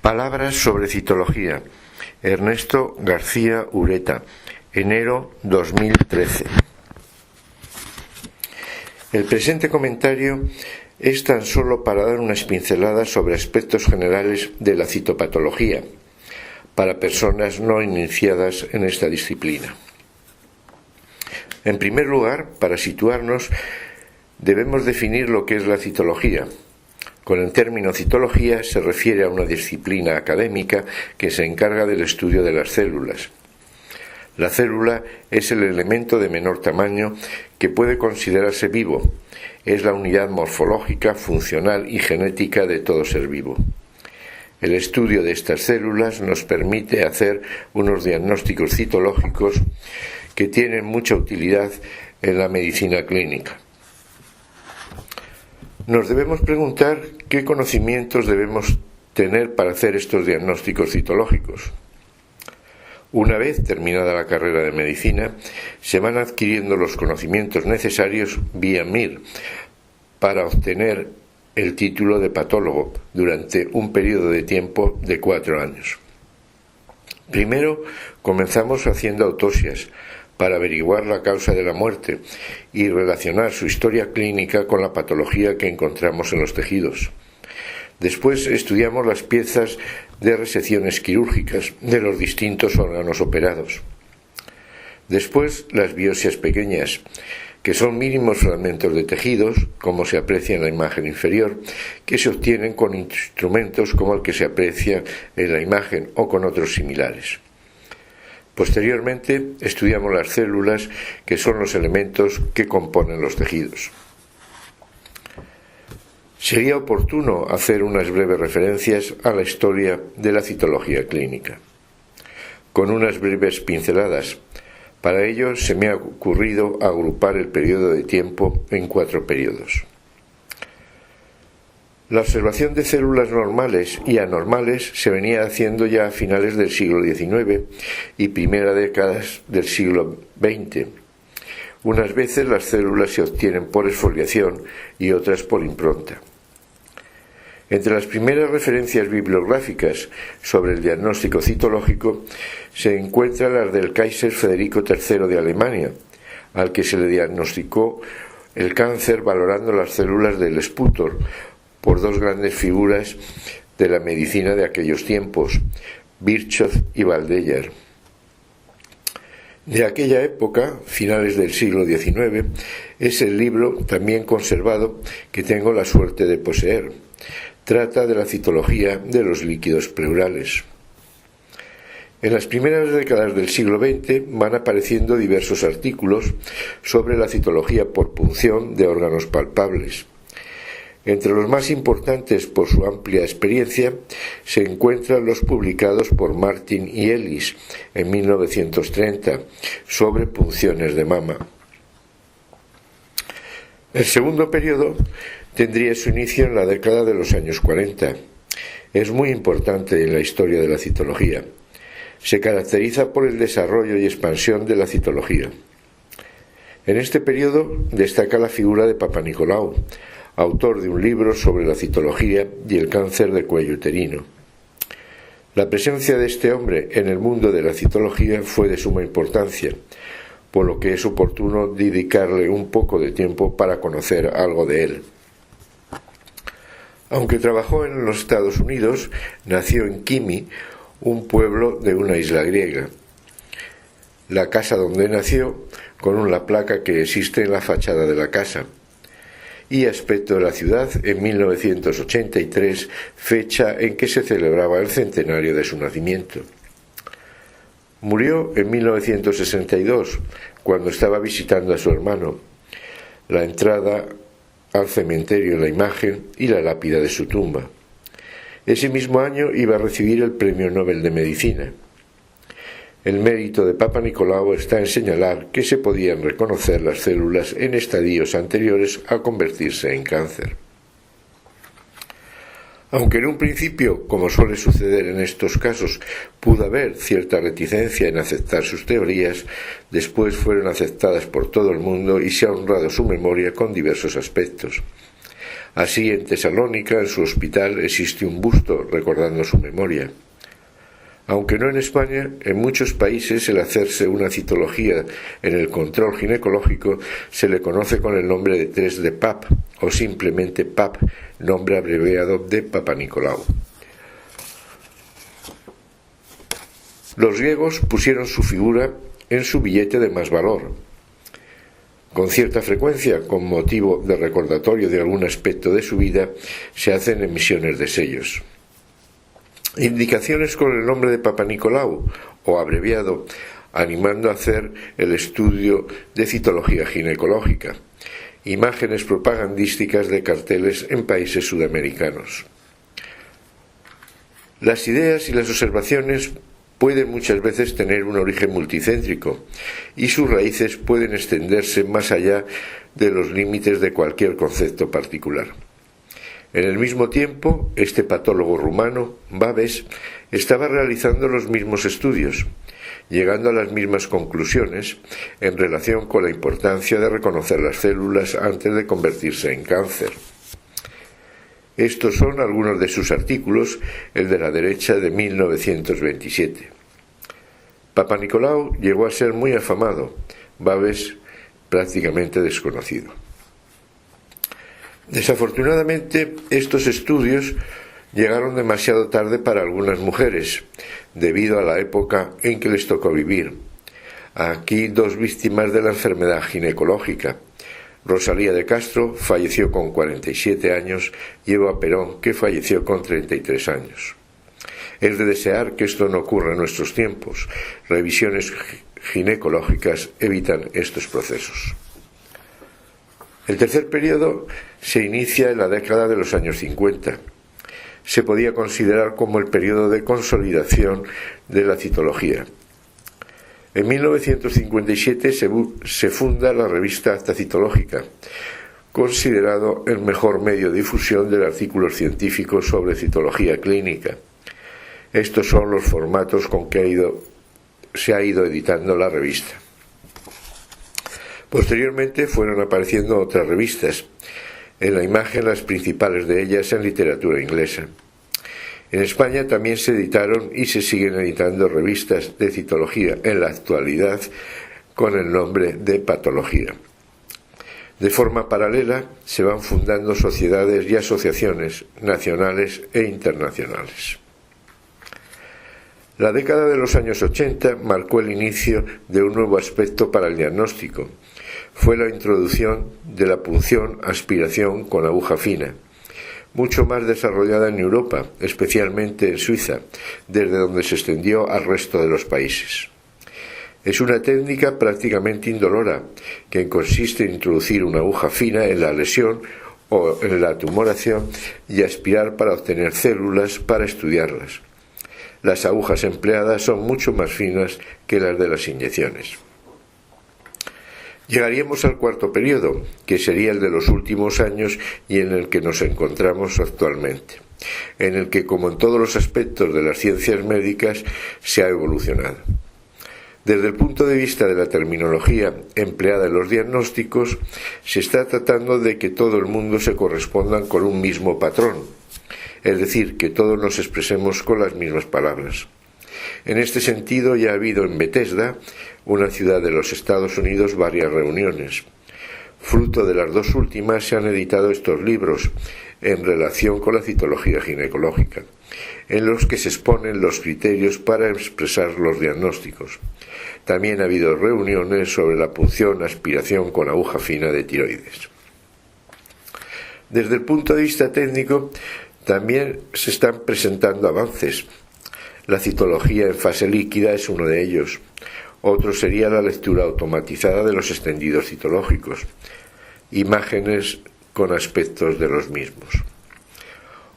Palabras sobre citología. Ernesto García Ureta, enero 2013. El presente comentario es tan solo para dar unas pinceladas sobre aspectos generales de la citopatología, para personas no iniciadas en esta disciplina. En primer lugar, para situarnos, debemos definir lo que es la citología. Con el término citología se refiere a una disciplina académica que se encarga del estudio de las células. La célula es el elemento de menor tamaño que puede considerarse vivo. Es la unidad morfológica, funcional y genética de todo ser vivo. El estudio de estas células nos permite hacer unos diagnósticos citológicos que tienen mucha utilidad en la medicina clínica. Nos debemos preguntar qué conocimientos debemos tener para hacer estos diagnósticos citológicos. Una vez terminada la carrera de medicina, se van adquiriendo los conocimientos necesarios vía MIR para obtener el título de patólogo durante un periodo de tiempo de 4 años. Primero comenzamos haciendo autopsias para averiguar la causa de la muerte y relacionar su historia clínica con la patología que encontramos en los tejidos. Después estudiamos las piezas de resecciones quirúrgicas de los distintos órganos operados. Después las biopsias pequeñas, que son mínimos fragmentos de tejidos, como se aprecia en la imagen inferior, que se obtienen con instrumentos como el que se aprecia en la imagen o con otros similares. Posteriormente estudiamos las células, que son los elementos que componen los tejidos. Sería oportuno hacer unas breves referencias a la historia de la citología clínica, con unas breves pinceladas. Para ello se me ha ocurrido agrupar el periodo de tiempo en 4 periodos. La observación de células normales y anormales se venía haciendo ya a finales del siglo XIX y primera década del siglo XX. Unas veces las células se obtienen por exfoliación y otras por impronta. Entre las primeras referencias bibliográficas sobre el diagnóstico citológico se encuentran las del Kaiser Federico III de Alemania, al que se le diagnosticó el cáncer valorando las células del esputor por 2 grandes figuras de la medicina de aquellos tiempos, Virchow y Waldeyer. De aquella época, finales del siglo XIX, es el libro también conservado que tengo la suerte de poseer. Trata de la citología de los líquidos pleurales. En las primeras décadas del siglo XX van apareciendo diversos artículos sobre la citología por punción de órganos palpables. Entre los más importantes por su amplia experiencia se encuentran los publicados por Martin y Ellis en 1930 sobre punciones de mama. El segundo periodo tendría su inicio en la década de los años 40. Es muy importante en la historia de la citología. Se caracteriza por el desarrollo y expansión de la citología. En este periodo destaca la figura de Papanicolau, autor de un libro sobre la citología y el cáncer de cuello uterino. La presencia de este hombre en el mundo de la citología fue de suma importancia, por lo que es oportuno dedicarle un poco de tiempo para conocer algo de él. Aunque trabajó en los Estados Unidos, nació en Kymi, un pueblo de una isla griega. La casa donde nació, con una placa que existe en la fachada de la casa, y aspecto de la ciudad en 1983, fecha en que se celebraba el centenario de su nacimiento. Murió en 1962, cuando estaba visitando a su hermano. La entrada al cementerio en la imagen y la lápida de su tumba. Ese mismo año iba a recibir el Premio Nobel de Medicina. El mérito de Papanicolau está en señalar que se podían reconocer las células en estadios anteriores a convertirse en cáncer. Aunque en un principio, como suele suceder en estos casos, pudo haber cierta reticencia en aceptar sus teorías, después fueron aceptadas por todo el mundo y se ha honrado su memoria con diversos aspectos. Así, en Tesalónica, en su hospital, existe un busto recordando su memoria. Aunque no en España, en muchos países el hacerse una citología en el control ginecológico se le conoce con el nombre de test de Pap o simplemente Pap, nombre abreviado de Papanicolau. Los griegos pusieron su figura en su billete de más valor, con cierta frecuencia, con motivo de recordatorio de algún aspecto de su vida, se hacen emisiones de sellos. Indicaciones con el nombre de Papanicolau, o abreviado, animando a hacer el estudio de citología ginecológica. Imágenes propagandísticas de carteles en países sudamericanos. Las ideas y las observaciones pueden muchas veces tener un origen multicéntrico y sus raíces pueden extenderse más allá de los límites de cualquier concepto particular. En el mismo tiempo, este patólogo rumano, Babes, estaba realizando los mismos estudios, llegando a las mismas conclusiones en relación con la importancia de reconocer las células antes de convertirse en cáncer. Estos son algunos de sus artículos, el de la derecha de 1927. Papanicolau llegó a ser muy afamado, Babes prácticamente desconocido. Desafortunadamente, estos estudios llegaron demasiado tarde para algunas mujeres, debido a la época en que les tocó vivir. Aquí dos víctimas de la enfermedad ginecológica. Rosalía de Castro falleció con 47 años y Eva Perón, que falleció con 33 años. Es de desear que esto no ocurra en nuestros tiempos. Revisiones ginecológicas evitan estos procesos. El tercer periodo se inicia en la década de los años 50. Se podía considerar como el periodo de consolidación de la citología. En 1957 se funda la revista Acta Citológica, considerado el mejor medio de difusión de artículos científicos sobre citología clínica. Estos son los formatos con que se ha ido editando la revista. Posteriormente fueron apareciendo otras revistas, en la imagen las principales de ellas en literatura inglesa. En España también se editaron y se siguen editando revistas de citología en la actualidad con el nombre de Patología. De forma paralela se van fundando sociedades y asociaciones nacionales e internacionales. La década de los años 80 marcó el inicio de un nuevo aspecto para el diagnóstico. Fue la introducción de la punción aspiración con aguja fina, mucho más desarrollada en Europa, especialmente en Suiza, desde donde se extendió al resto de los países. Es una técnica prácticamente indolora, que consiste en introducir una aguja fina en la lesión o en la tumoración y aspirar para obtener células para estudiarlas. Las agujas empleadas son mucho más finas que las de las inyecciones. Llegaríamos al cuarto periodo, que sería el de los últimos años y en el que nos encontramos actualmente, en el que, como en todos los aspectos de las ciencias médicas, se ha evolucionado. Desde el punto de vista de la terminología empleada en los diagnósticos, se está tratando de que todo el mundo se corresponda con un mismo patrón, es decir, que todos nos expresemos con las mismas palabras. En este sentido, ya ha habido en Bethesda, una ciudad de los Estados Unidos, varias reuniones. Fruto de las dos últimas se han editado estos libros en relación con la citología ginecológica, en los que se exponen los criterios para expresar los diagnósticos. También ha habido reuniones sobre la punción aspiración con aguja fina de tiroides. Desde el punto de vista técnico, también se están presentando avances. La citología en fase líquida es uno de ellos. Otro sería la lectura automatizada de los extendidos citológicos, imágenes con aspectos de los mismos.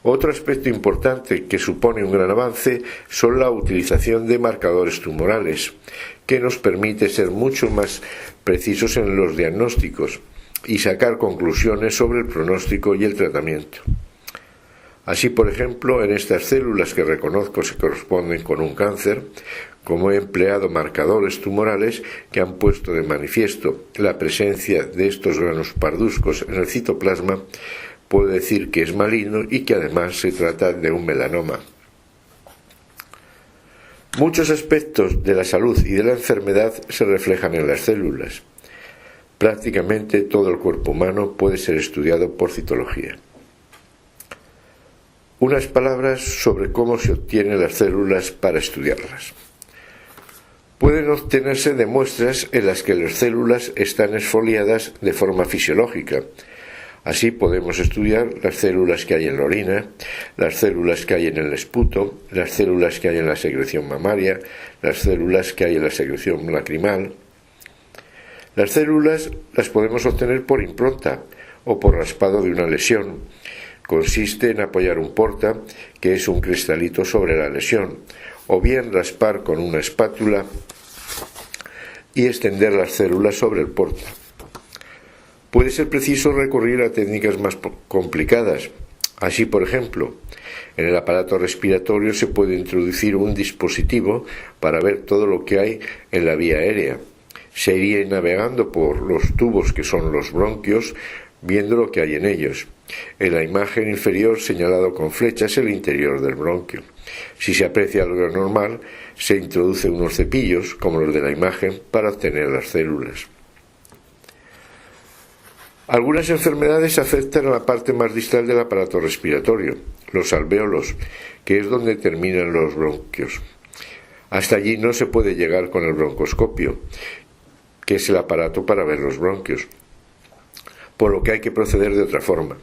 Otro aspecto importante que supone un gran avance son la utilización de marcadores tumorales, que nos permite ser mucho más precisos en los diagnósticos y sacar conclusiones sobre el pronóstico y el tratamiento. Así, por ejemplo, en estas células que reconozco se corresponden con un cáncer, como he empleado marcadores tumorales que han puesto de manifiesto la presencia de estos granos parduzcos en el citoplasma, puede decir que es maligno y que además se trata de un melanoma. Muchos aspectos de la salud y de la enfermedad se reflejan en las células. Prácticamente todo el cuerpo humano puede ser estudiado por citología. Unas palabras sobre cómo se obtienen las células para estudiarlas. Pueden obtenerse de muestras en las que las células están exfoliadas de forma fisiológica. Así podemos estudiar las células que hay en la orina, las células que hay en el esputo, las células que hay en la secreción mamaria, las células que hay en la secreción lacrimal. Las células las podemos obtener por impronta o por raspado de una lesión. Consiste en apoyar un porta, que es un cristalito, sobre la lesión, o bien raspar con una espátula y extender las células sobre el porta. Puede ser preciso recurrir a técnicas más complicadas. Así, por ejemplo, en el aparato respiratorio se puede introducir un dispositivo para ver todo lo que hay en la vía aérea. Se iría navegando por los tubos que son los bronquios, viendo lo que hay en ellos. En la imagen inferior, señalado con flechas, el interior del bronquio. Si se aprecia algo anormal, se introducen unos cepillos, como los de la imagen, para obtener las células. Algunas enfermedades afectan a la parte más distal del aparato respiratorio, los alvéolos, que es donde terminan los bronquios. Hasta allí no se puede llegar con el broncoscopio, que es el aparato para ver los bronquios, por lo que hay que proceder de otra forma.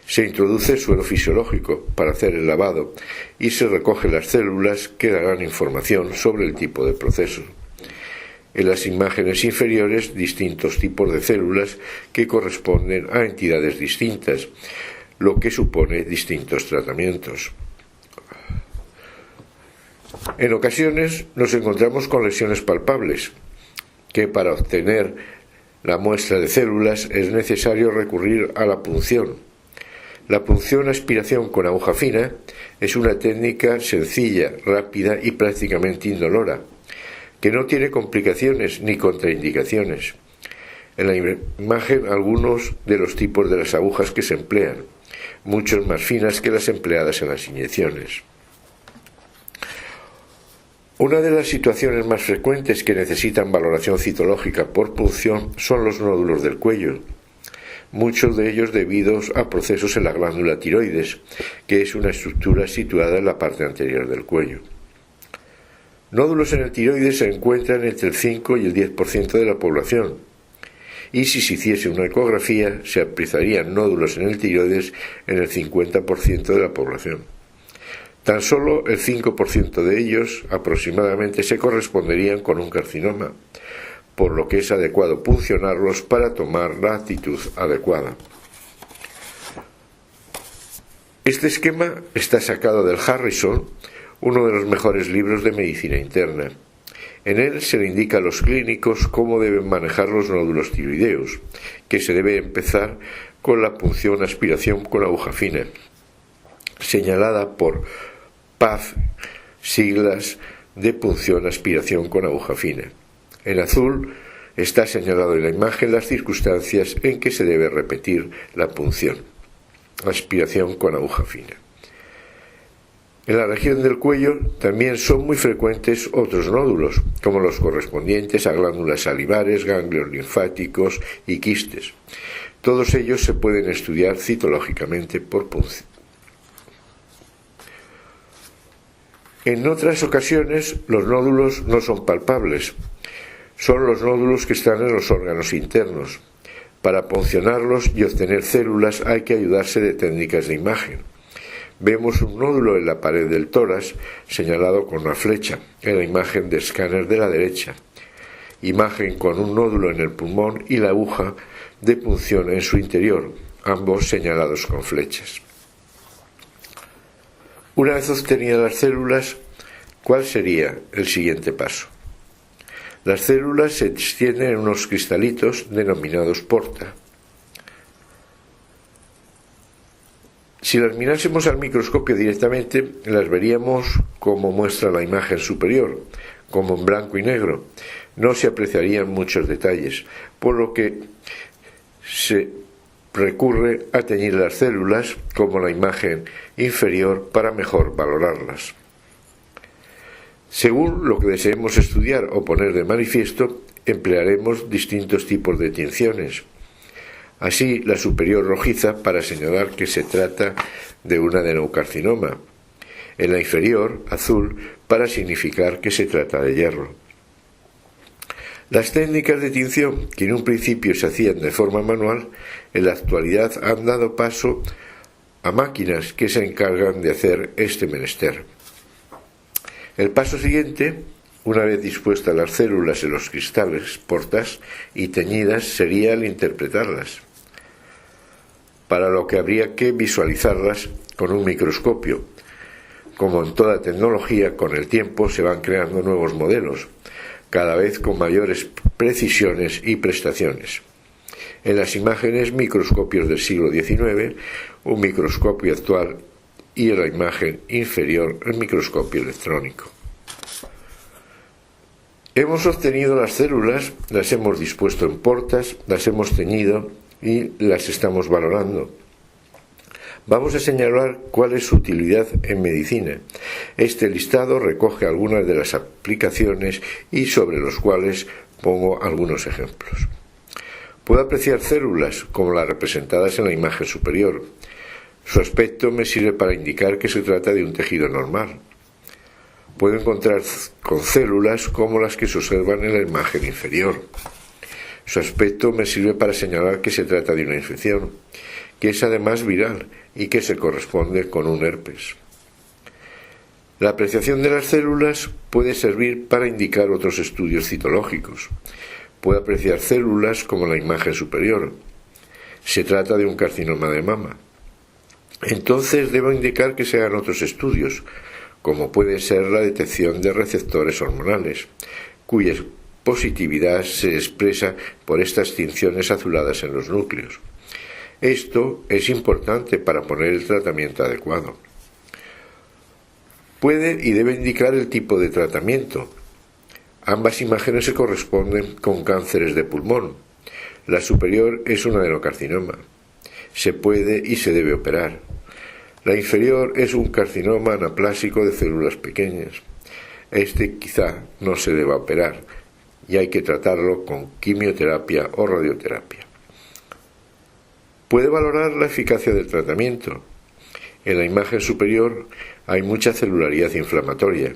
Se introduce suero fisiológico para hacer el lavado y se recogen las células que darán información sobre el tipo de proceso. En las imágenes inferiores, distintos tipos de células que corresponden a entidades distintas, lo que supone distintos tratamientos. En ocasiones nos encontramos con lesiones palpables, que para obtener la muestra de células es necesario recurrir a la punción. La punción-aspiración con aguja fina es una técnica sencilla, rápida y prácticamente indolora, que no tiene complicaciones ni contraindicaciones. En la imagen algunos de los tipos de las agujas que se emplean, muchos más finas que las empleadas en las inyecciones. Una de las situaciones más frecuentes que necesitan valoración citológica por punción son los nódulos del cuello, muchos de ellos debidos a procesos en la glándula tiroides, que es una estructura situada en la parte anterior del cuello. Nódulos en el tiroides se encuentran entre el 5 y el 10% de la población, y si se hiciese una ecografía se apreciarían nódulos en el tiroides en el 50% de la población. Tan solo el 5% de ellos aproximadamente se corresponderían con un carcinoma, por lo que es adecuado puncionarlos para tomar la actitud adecuada. Este esquema está sacado del Harrison, uno de los mejores libros de medicina interna. En él se le indica a los clínicos cómo deben manejar los nódulos tiroideos, que se debe empezar con la punción-aspiración con aguja fina, señalada por PAF, siglas de punción-aspiración con aguja fina. En azul está señalado en la imagen las circunstancias en que se debe repetir la punción, aspiración con aguja fina. En la región del cuello también son muy frecuentes otros nódulos, como los correspondientes a glándulas salivares, ganglios linfáticos y quistes. Todos ellos se pueden estudiar citológicamente por punción. En otras ocasiones los nódulos no son palpables, son los nódulos que están en los órganos internos. Para puncionarlos y obtener células hay que ayudarse de técnicas de imagen. Vemos un nódulo en la pared del tórax señalado con una flecha, en la imagen de escáner de la derecha. Imagen con un nódulo en el pulmón y la aguja de punción en su interior, ambos señalados con flechas. Una vez obtenidas las células, ¿cuál sería el siguiente paso? Las células se extienden en unos cristalitos denominados porta. Si las mirásemos al microscopio directamente, las veríamos como muestra la imagen superior, como en blanco y negro. No se apreciarían muchos detalles, por lo que se recurre a teñir las células, como la imagen inferior, para mejor valorarlas. Según lo que deseemos estudiar o poner de manifiesto, emplearemos distintos tipos de tinciones. Así, la superior rojiza para señalar que se trata de un adenocarcinoma. En la inferior, azul, para significar que se trata de hierro. Las técnicas de tinción, que en un principio se hacían de forma manual, en la actualidad han dado paso a máquinas que se encargan de hacer este menester. El paso siguiente, una vez dispuestas las células en los cristales portas y teñidas, sería el interpretarlas, para lo que habría que visualizarlas con un microscopio. Como en toda tecnología, con el tiempo se van creando nuevos modelos, cada vez con mayores precisiones y prestaciones. En las imágenes, microscopios del siglo XIX, un microscopio actual, y en la imagen inferior, el microscopio electrónico. Hemos obtenido las células, las hemos dispuesto en portas, las hemos teñido y las estamos valorando. Vamos a señalar cuál es su utilidad en medicina. Este listado recoge algunas de las aplicaciones y sobre los cuales pongo algunos ejemplos. Puedo apreciar células como las representadas en la imagen superior. Su aspecto me sirve para indicar que se trata de un tejido normal. Puedo encontrar con células como las que se observan en la imagen inferior. Su aspecto me sirve para señalar que se trata de una infección, que es además viral y que se corresponde con un herpes. La apreciación de las células puede servir para indicar otros estudios citológicos. Puedo apreciar células como la imagen superior. Se trata de un carcinoma de mama. Entonces debo indicar que se hagan otros estudios, como puede ser la detección de receptores hormonales, cuya positividad se expresa por estas tinciones azuladas en los núcleos. Esto es importante para poner el tratamiento adecuado. Puede y debe indicar el tipo de tratamiento. Ambas imágenes se corresponden con cánceres de pulmón. La superior es un adenocarcinoma. Se puede y se debe operar. La inferior es un carcinoma anaplásico de células pequeñas. Este quizá no se deba operar y hay que tratarlo con quimioterapia o radioterapia. Puede valorar la eficacia del tratamiento. En la imagen superior hay mucha celularidad inflamatoria.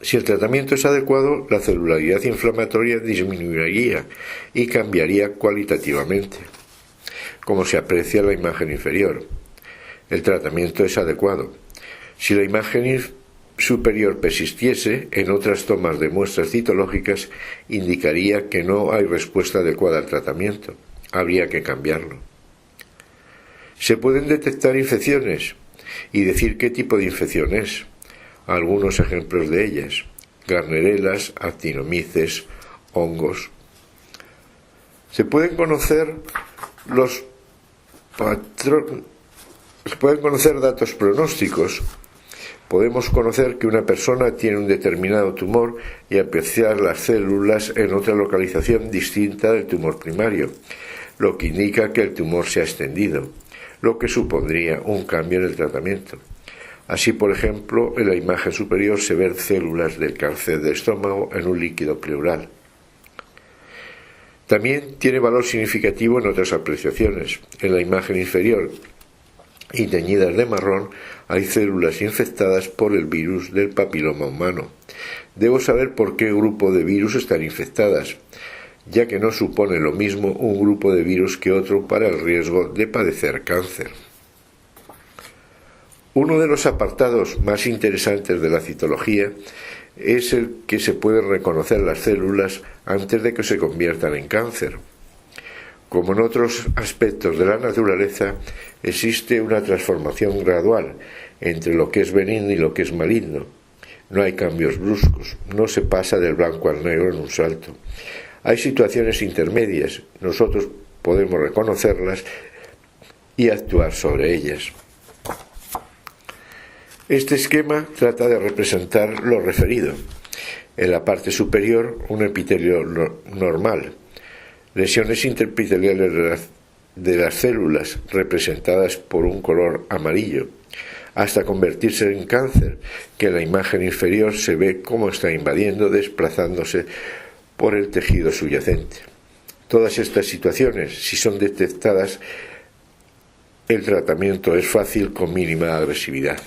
Si el tratamiento es adecuado, la celularidad inflamatoria disminuiría y cambiaría cualitativamente, como se aprecia en la imagen inferior. El tratamiento es adecuado. Si la imagen superior persistiese, en otras tomas de muestras citológicas indicaría que no hay respuesta adecuada al tratamiento. Habría que cambiarlo. Se pueden detectar infecciones y decir qué tipo de infección es. Algunos ejemplos de ellas: garnerelas, actinomices, hongos. Se pueden conocer datos pronósticos. Podemos conocer que una persona tiene un determinado tumor y apreciar las células en otra localización distinta del tumor primario, lo que indica que el tumor se ha extendido, lo que supondría un cambio en el tratamiento. Así, por ejemplo, en la imagen superior se ven células del cáncer de estómago en un líquido pleural. También tiene valor significativo en otras apreciaciones. En la imagen inferior y teñidas de marrón hay células infectadas por el virus del papiloma humano. Debo saber por qué grupo de virus están infectadas, ya que no supone lo mismo un grupo de virus que otro para el riesgo de padecer cáncer. Uno de los apartados más interesantes de la citología es el que se pueden reconocer las células antes de que se conviertan en cáncer. Como en otros aspectos de la naturaleza, existe una transformación gradual entre lo que es benigno y lo que es maligno. No hay cambios bruscos, no se pasa del blanco al negro en un salto. Hay situaciones intermedias, nosotros podemos reconocerlas y actuar sobre ellas. Este esquema trata de representar lo referido. En la parte superior, un epitelio normal. Lesiones interepiteliales de las células representadas por un color amarillo, hasta convertirse en cáncer, que en la imagen inferior se ve cómo está invadiendo, desplazándose por el tejido subyacente. Todas estas situaciones, si son detectadas, el tratamiento es fácil con mínima agresividad.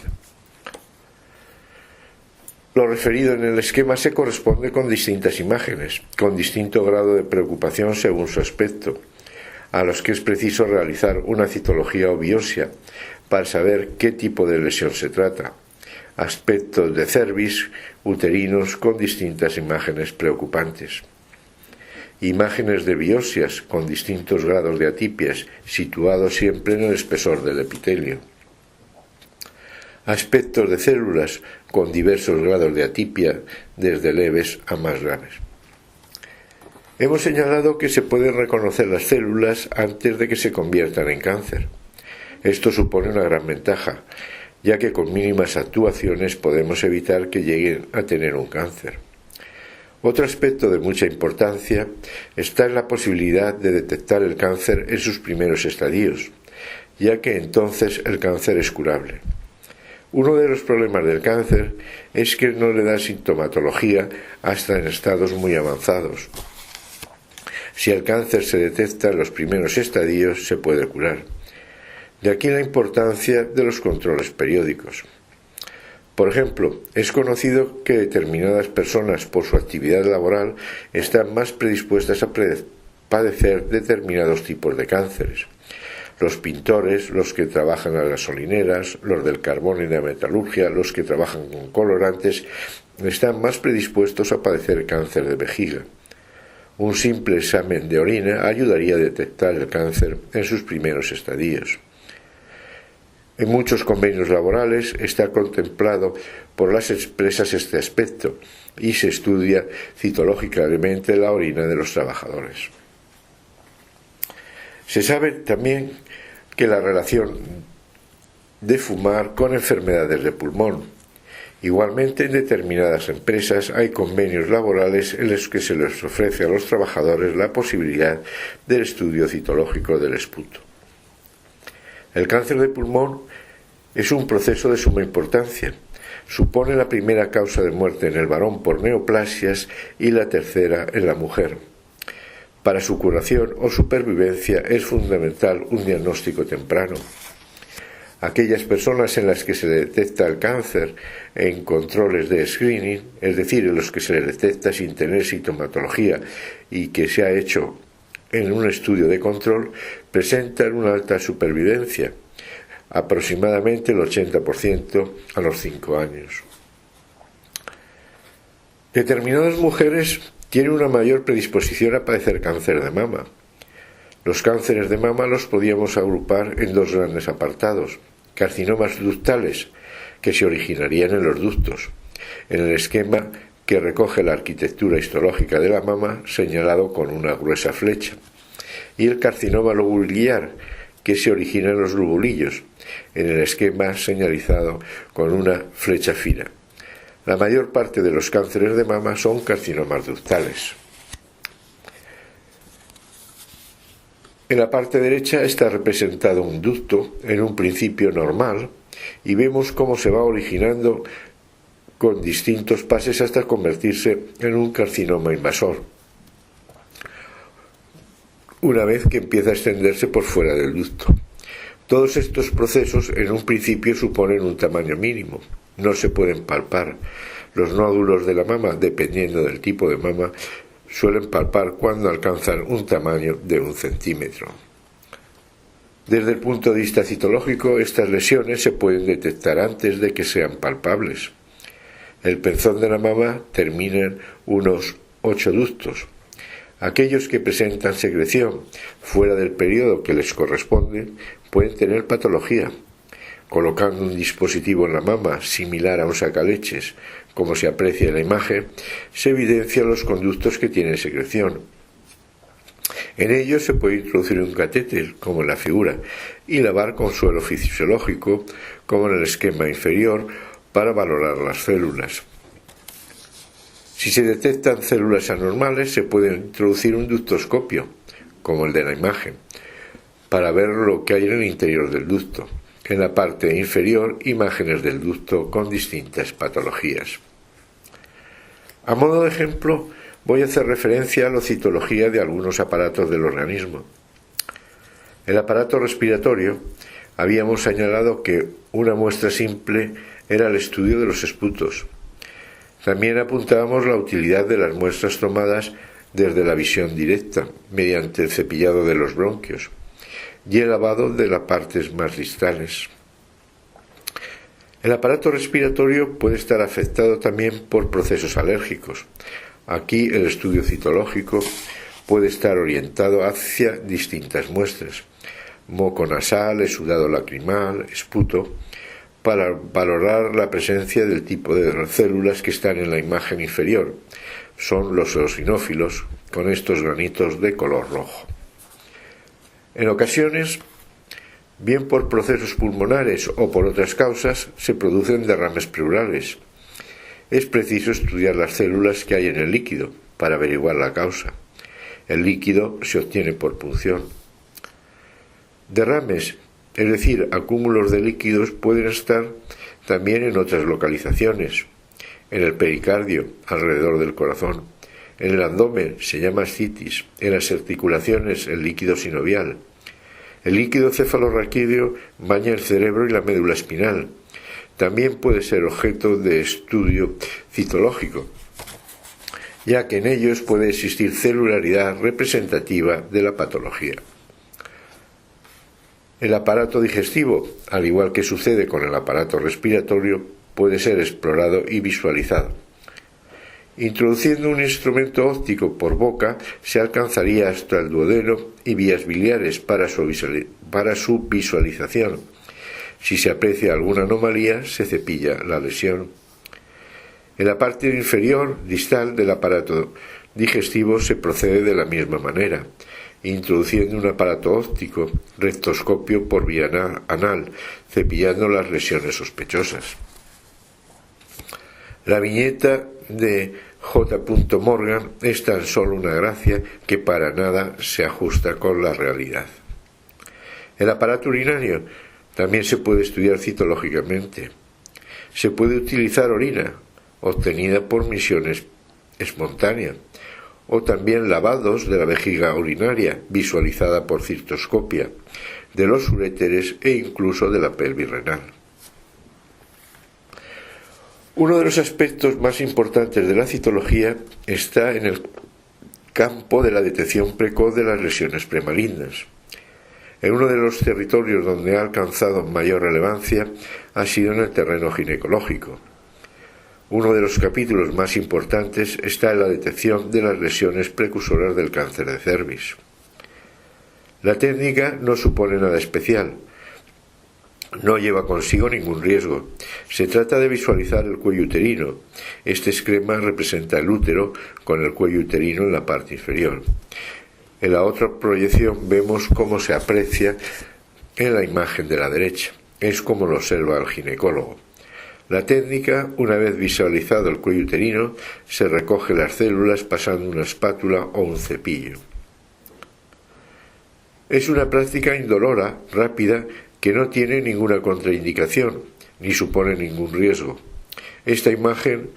Lo referido en el esquema se corresponde con distintas imágenes, con distinto grado de preocupación según su aspecto, a los que es preciso realizar una citología o biopsia para saber qué tipo de lesión se trata. Aspectos de cervix, uterinos con distintas imágenes preocupantes. Imágenes de biopsias con distintos grados de atipias, situados siempre en el espesor del epitelio. Aspectos de células con diversos grados de atipia, desde leves a más graves. Hemos señalado que se pueden reconocer las células antes de que se conviertan en cáncer. Esto supone una gran ventaja, ya que con mínimas actuaciones podemos evitar que lleguen a tener un cáncer. Otro aspecto de mucha importancia está en la posibilidad de detectar el cáncer en sus primeros estadios, ya que entonces el cáncer es curable. Uno de los problemas del cáncer es que no le da sintomatología hasta en estados muy avanzados. Si el cáncer se detecta en los primeros estadios, se puede curar. De aquí la importancia de los controles periódicos. Por ejemplo, es conocido que determinadas personas por su actividad laboral están más predispuestas a padecer determinados tipos de cánceres. Los pintores, los que trabajan en las gasolineras, los del carbón y la metalurgia, los que trabajan con colorantes, están más predispuestos a padecer cáncer de vejiga. Un simple examen de orina ayudaría a detectar el cáncer en sus primeros estadios. En muchos convenios laborales está contemplado por las empresas este aspecto y se estudia citológicamente la orina de los trabajadores. Se sabe también que la relación de fumar con enfermedades de pulmón. Igualmente, en determinadas empresas hay convenios laborales en los que se les ofrece a los trabajadores la posibilidad del estudio citológico del esputo. El cáncer de pulmón es un proceso de suma importancia. Supone la primera causa de muerte en el varón por neoplasias y la tercera en la mujer. Para su curación o supervivencia es fundamental un diagnóstico temprano. Aquellas personas en las que se detecta el cáncer en controles de screening, es decir, en los que se le detecta sin tener sintomatología y que se ha hecho en un estudio de control, presentan una alta supervivencia, aproximadamente el 80% a los 5 años. Determinadas mujeres tienen una mayor predisposición a padecer cáncer de mama. Los cánceres de mama los podíamos agrupar en dos grandes apartados: carcinomas ductales, que se originarían en los ductos, en el esquema que recoge la arquitectura histológica de la mama, señalado con una gruesa flecha, y el carcinoma lobular, que se origina en los lobulillos, en el esquema señalizado con una flecha fina. La mayor parte de los cánceres de mama son carcinomas ductales. En la parte derecha está representado un ducto en un principio normal y vemos cómo se va originando con distintos pases hasta convertirse en un carcinoma invasor, una vez que empieza a extenderse por fuera del ducto. Todos estos procesos en un principio suponen un tamaño mínimo, no se pueden palpar. Los nódulos de la mama, dependiendo del tipo de mama, suelen palpar cuando alcanzan un tamaño de 1 centímetro. Desde el punto de vista citológico, estas lesiones se pueden detectar antes de que sean palpables. El pezón de la mama termina en unos 8 ductos. Aquellos que presentan secreción fuera del periodo que les corresponde pueden tener patología. Colocando un dispositivo en la mama similar a un sacaleches, como se aprecia en la imagen, se evidencian los conductos que tienen secreción. En ellos se puede introducir un catéter, como en la figura, y lavar con suero fisiológico, como en el esquema inferior, para valorar las células. Si se detectan células anormales, se puede introducir un ductoscopio, como el de la imagen, para ver lo que hay en el interior del ducto. En la parte inferior, imágenes del ducto con distintas patologías. A modo de ejemplo, voy a hacer referencia a la citología de algunos aparatos del organismo. El aparato respiratorio, habíamos señalado que una muestra simple era el estudio de los esputos. También apuntábamos la utilidad de las muestras tomadas desde la visión directa, mediante el cepillado de los bronquios y el lavado de las partes más distales. El aparato respiratorio puede estar afectado también por procesos alérgicos. Aquí el estudio citológico puede estar orientado hacia distintas muestras: moco nasal, exudado lacrimal, esputo, para valorar la presencia del tipo de células que están en la imagen inferior. Son los eosinófilos, con estos granitos de color rojo. En ocasiones, bien por procesos pulmonares o por otras causas, se producen derrames pleurales. Es preciso estudiar las células que hay en el líquido para averiguar la causa. El líquido se obtiene por punción. Derrames, es decir, acúmulos de líquidos, pueden estar también en otras localizaciones: en el pericardio, alrededor del corazón; en el abdomen se llama ascitis; en las articulaciones el líquido sinovial. El líquido cefalorraquídeo baña el cerebro y la médula espinal. También puede ser objeto de estudio citológico, ya que en ellos puede existir celularidad representativa de la patología. El aparato digestivo, al igual que sucede con el aparato respiratorio, puede ser explorado y visualizado. Introduciendo un instrumento óptico por boca, se alcanzaría hasta el duodeno y vías biliares para su visualización. Si se aprecia alguna anomalía, se cepilla la lesión. En la parte inferior distal del aparato digestivo se procede de la misma manera, introduciendo un aparato óptico, rectoscopio por vía anal, cepillando las lesiones sospechosas. La viñeta de J. Morgan es tan solo una gracia que para nada se ajusta con la realidad. El aparato urinario también se puede estudiar citológicamente. Se puede utilizar orina obtenida por misión espontánea, o también lavados de la vejiga urinaria visualizada por cistoscopia, de los uréteres e incluso de la pelvis renal. Uno de los aspectos más importantes de la citología está en el campo de la detección precoz de las lesiones premalignas. En uno de los territorios donde ha alcanzado mayor relevancia ha sido en el terreno ginecológico. Uno de los capítulos más importantes está en la detección de las lesiones precursoras del cáncer de cervix. La técnica no supone nada especial. No lleva consigo ningún riesgo. Se trata de visualizar el cuello uterino. Este esquema representa el útero con el cuello uterino en la parte inferior. En la otra proyección vemos cómo se aprecia en la imagen de la derecha. Es como lo observa el ginecólogo. La técnica, una vez visualizado el cuello uterino, se recoge las células pasando una espátula o un cepillo. Es una práctica indolora, rápida, que no tiene ninguna contraindicación, ni supone ningún riesgo. Esta imagen,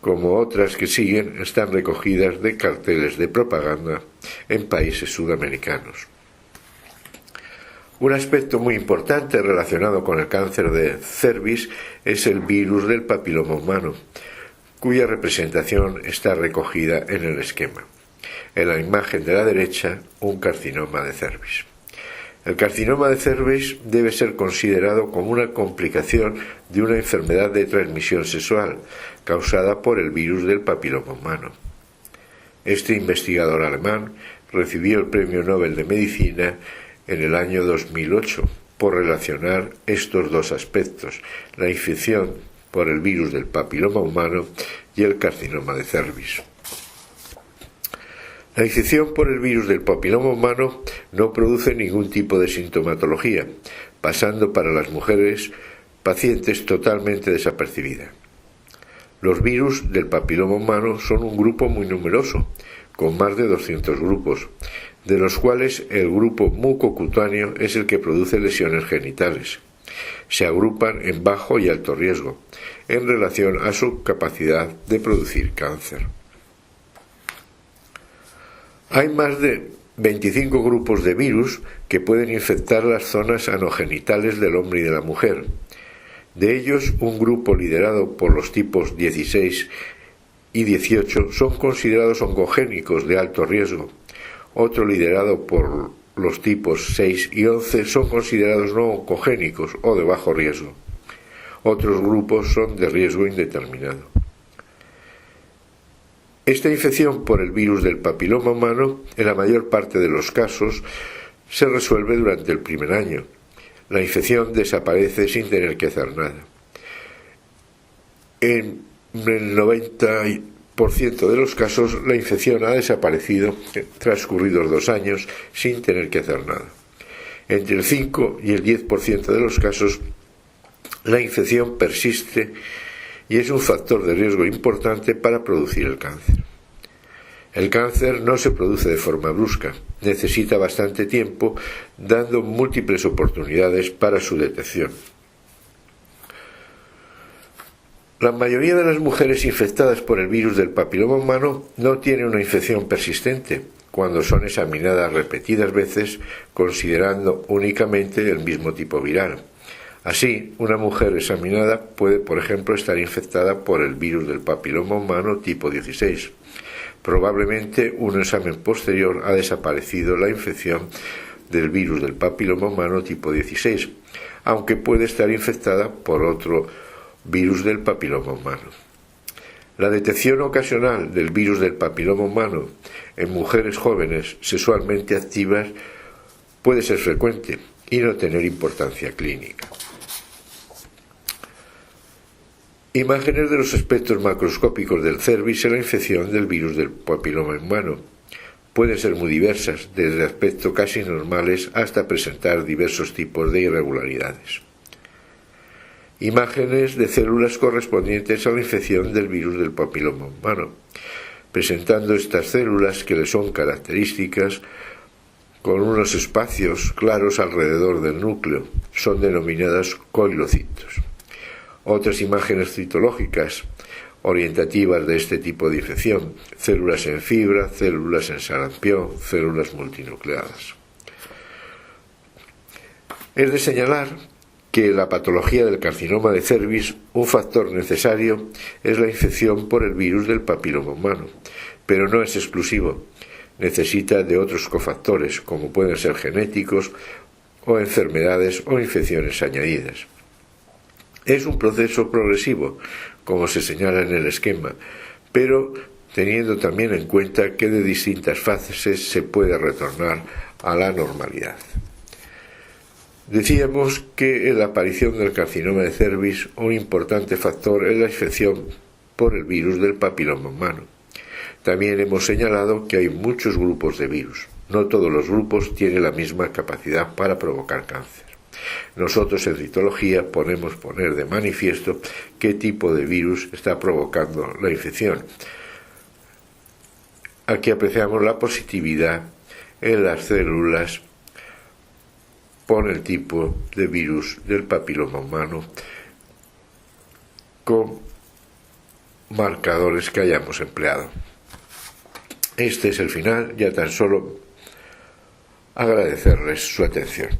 como otras que siguen, están recogidas de carteles de propaganda en países sudamericanos. Un aspecto muy importante relacionado con el cáncer de cervix es el virus del papiloma humano, cuya representación está recogida en el esquema. En la imagen de la derecha, un carcinoma de cervix. El carcinoma de cervix debe ser considerado como una complicación de una enfermedad de transmisión sexual causada por el virus del papiloma humano. Este investigador alemán recibió el Premio Nobel de Medicina en el año 2008 por relacionar estos dos aspectos, la infección por el virus del papiloma humano y el carcinoma de cervix. La infección por el virus del papiloma humano no produce ningún tipo de sintomatología, pasando para las mujeres pacientes totalmente desapercibida. Los virus del papiloma humano son un grupo muy numeroso, con más de 200 grupos, de los cuales el grupo mucocutáneo es el que produce lesiones genitales. Se agrupan en bajo y alto riesgo, en relación a su capacidad de producir cáncer. Hay más de 25 grupos de virus que pueden infectar las zonas anogenitales del hombre y de la mujer. De ellos, un grupo liderado por los tipos 16 y 18 son considerados oncogénicos de alto riesgo. Otro liderado por los tipos 6 y 11 son considerados no oncogénicos o de bajo riesgo. Otros grupos son de riesgo indeterminado. Esta infección por el virus del papiloma humano, en la mayor parte de los casos, se resuelve durante el primer año. La infección desaparece sin tener que hacer nada. En el 90% de los casos, la infección ha desaparecido transcurridos 2 años sin tener que hacer nada. Entre el 5 y el 10% de los casos, la infección persiste y es un factor de riesgo importante para producir el cáncer. El cáncer no se produce de forma brusca, necesita bastante tiempo, dando múltiples oportunidades para su detección. La mayoría de las mujeres infectadas por el virus del papiloma humano no tienen una infección persistente cuando son examinadas repetidas veces considerando únicamente el mismo tipo viral. Así, una mujer examinada puede, por ejemplo, estar infectada por el virus del papiloma humano tipo 16. Probablemente un examen posterior ha desaparecido la infección del virus del papiloma humano tipo 16, aunque puede estar infectada por otro virus del papiloma humano. La detección ocasional del virus del papiloma humano en mujeres jóvenes sexualmente activas puede ser frecuente y no tener importancia clínica. Imágenes de los aspectos macroscópicos del cervix en la infección del virus del papiloma humano. Pueden ser muy diversas, desde aspectos casi normales hasta presentar diversos tipos de irregularidades. Imágenes de células correspondientes a la infección del virus del papiloma humano, presentando estas células que le son características con unos espacios claros alrededor del núcleo. Son denominadas coilocitos. Otras imágenes citológicas orientativas de este tipo de infección: células en fibra, células en sarampión, células multinucleadas. Es de señalar que en la patología del carcinoma de cervix un factor necesario es la infección por el virus del papiloma humano, pero no es exclusivo. Necesita de otros cofactores, como pueden ser genéticos o enfermedades o infecciones añadidas. Es un proceso progresivo, como se señala en el esquema, pero teniendo también en cuenta que de distintas fases se puede retornar a la normalidad. Decíamos que en la aparición del carcinoma de cervix un importante factor es la infección por el virus del papiloma humano. También hemos señalado que hay muchos grupos de virus. No todos los grupos tienen la misma capacidad para provocar cáncer. Nosotros en citología podemos poner de manifiesto qué tipo de virus está provocando la infección. Aquí apreciamos la positividad en las células por el tipo de virus del papiloma humano con marcadores que hayamos empleado. Este es el final, ya tan solo agradecerles su atención.